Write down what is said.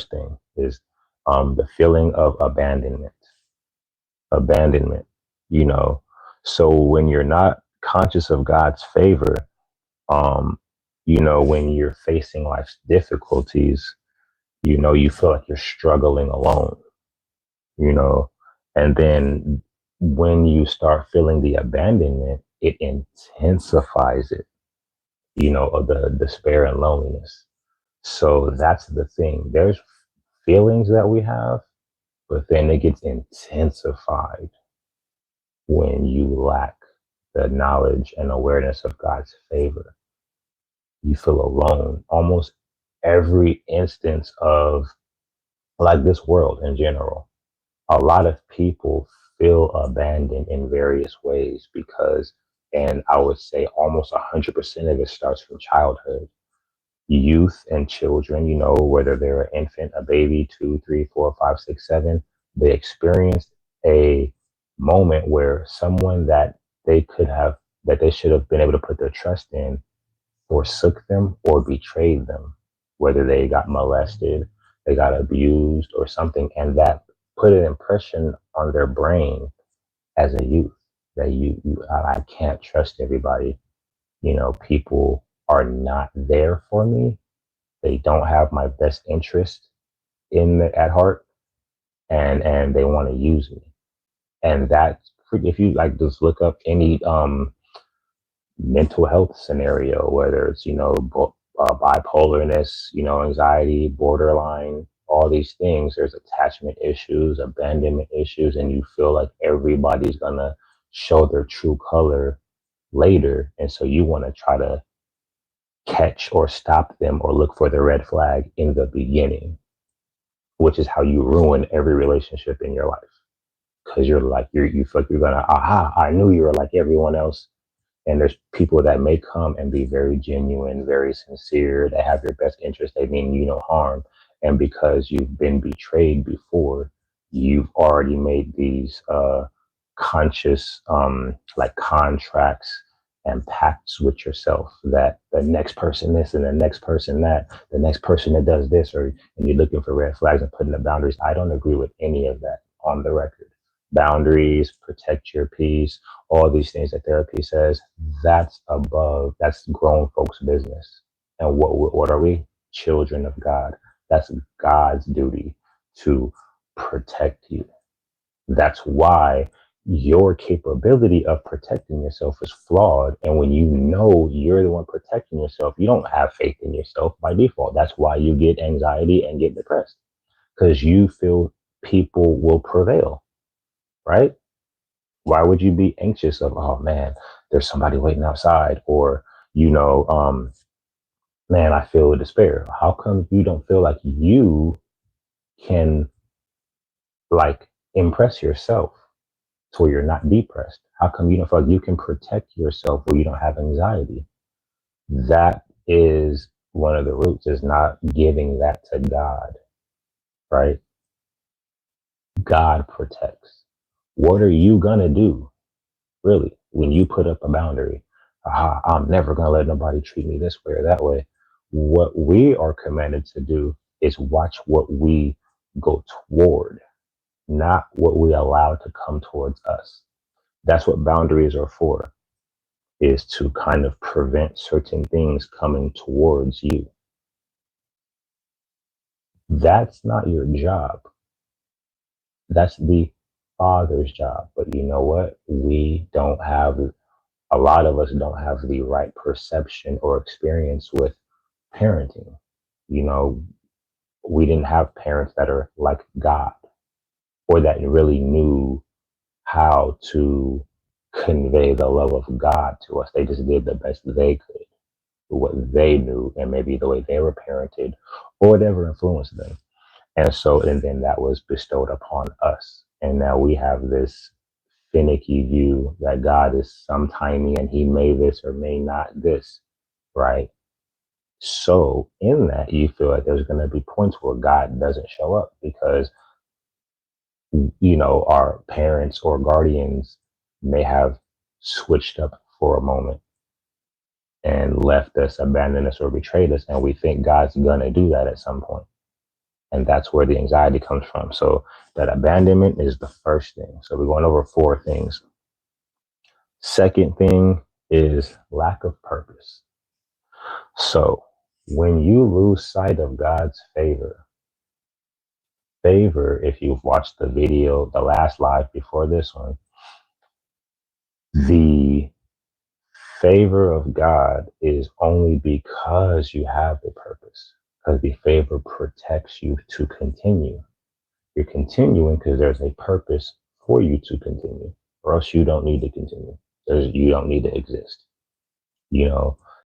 thing is the feeling of abandonment, you know. So when you're not conscious of God's favor, um, when you're facing life's difficulties, you feel like you're struggling alone, you know, and then when you start feeling the abandonment, it intensifies it, of the despair and loneliness. So that's the thing. There's feelings that we have, but then it gets intensified when you lack the knowledge and awareness of God's favor. You feel alone. Almost every instance of like this world in general, a lot of people feel abandoned in various ways because, and I would say almost 100% of it starts from childhood. Youth and children, whether they're an infant, a baby, two, three, four, five, six, seven, they experienced a moment where someone that they should have been able to put their trust in forsook them or betrayed them, whether they got molested, they got abused or something. And that put an impression on their brain as a youth that I can't trust everybody. People are not there for me. They don't have my best interest at heart, and they want to use me. And that, if you like, just look up any mental health scenario, whether it's bipolarness, anxiety, borderline, all these things. There's attachment issues, abandonment issues, and you feel like everybody's gonna show their true color later, and so you want to try to catch or stop them or look for the red flag in the beginning, which is how you ruin every relationship in your life. Because you feel like you're gonna, aha, I knew you were like everyone else. And there's people that may come and be very genuine, very sincere, they have your best interest, they mean you no harm. And because you've been betrayed before, you've already made these conscious like contracts and pacts with yourself that the next person this and the next person that, the next person that does this, and you're looking for red flags and putting the boundaries. I don't agree with any of that on the record. Boundaries, protect your peace, all these things that therapy says, that's grown folks' business. And what are we? Children of God. That's God's duty to protect you. That's why your capability of protecting yourself is flawed. And when you know you're the one protecting yourself, you don't have faith in yourself by default. That's why you get anxiety and get depressed, because you feel people will prevail, right? Why would you be anxious of, oh man, there's somebody waiting outside, or, man, I feel despair. How come you don't feel like you can like impress yourself to where you're not depressed? How come you don't feel like you can protect yourself where you don't have anxiety? That is one of the roots, is not giving that to God, right? God protects. What are you gonna do, really, when you put up a boundary? I'm never gonna let nobody treat me this way or that way. What we are commanded to do is watch what we go toward, not what we allow to come towards us. That's what boundaries are for, is to kind of prevent certain things coming towards you. That's not your job. That's the Father's job. But you know what? A lot of us don't have the right perception or experience with parenting. You know, we didn't have parents that are like God, or that really knew how to convey the love of God to us. They just did the best they could, what they knew, and maybe the way they were parented or whatever influenced them. And then that was bestowed upon us. And now we have this finicky view that God is sometimey and he may this or may not this, right? So in that, you feel like there's going to be points where God doesn't show up because, our parents or guardians may have switched up for a moment and left us, abandoned us, or betrayed us. And we think God's going to do that at some point. And that's where the anxiety comes from. So that abandonment is the first thing. So we're going over 4 things. Second thing is lack of purpose. So when you lose sight of God's favor, if you've watched the video, the last live before this one, the favor of God is only because you have the purpose, because the favor protects you to continue. You're continuing because there's a purpose for you to continue, or else you don't need to continue. You don't need to exist. You know,